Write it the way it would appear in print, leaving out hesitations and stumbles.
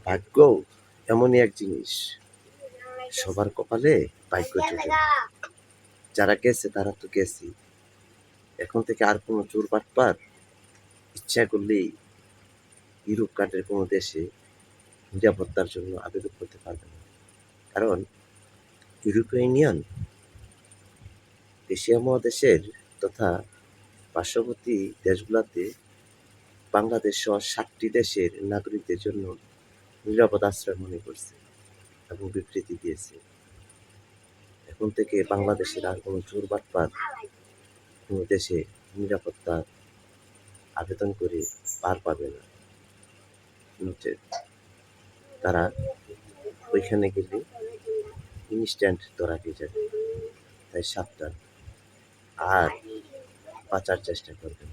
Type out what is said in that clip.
ভাগ্য এমনই এক জিনিস, সবার কপালে ভাগ্য জোটে না। যারা গেছে তারা তো গেছে, এখন থেকে আর কোনো চোর বাটপার ইচ্ছা করলেই ইউরোপ কান্ট্রির কোনো দেশে নিরাপত্তার জন্য আবেদন করতে পারবে না। কারণ ইউরোপীয় ইউনিয়ন এশিয়া মহাদেশের তথা পার্শ্ববর্তী দেশগুলোতে বাংলাদেশ সহ 7টি দেশের নাগরিকদের জন্য নিরাপদ আশ্রয় মনে করছে এবং বিবৃতি দিয়েছে। এখন থেকে বাংলাদেশের আর কোনো চোর বাটপার কোনো দেশে নিরাপত্তার আবেদন করে পার পাবে না। তারা ওইখানে গেলে ইনস্ট্যান্ট ধরা খেয়ে যাবে। তাই সাবধান, আর বাঁচার চেষ্টা করবেন।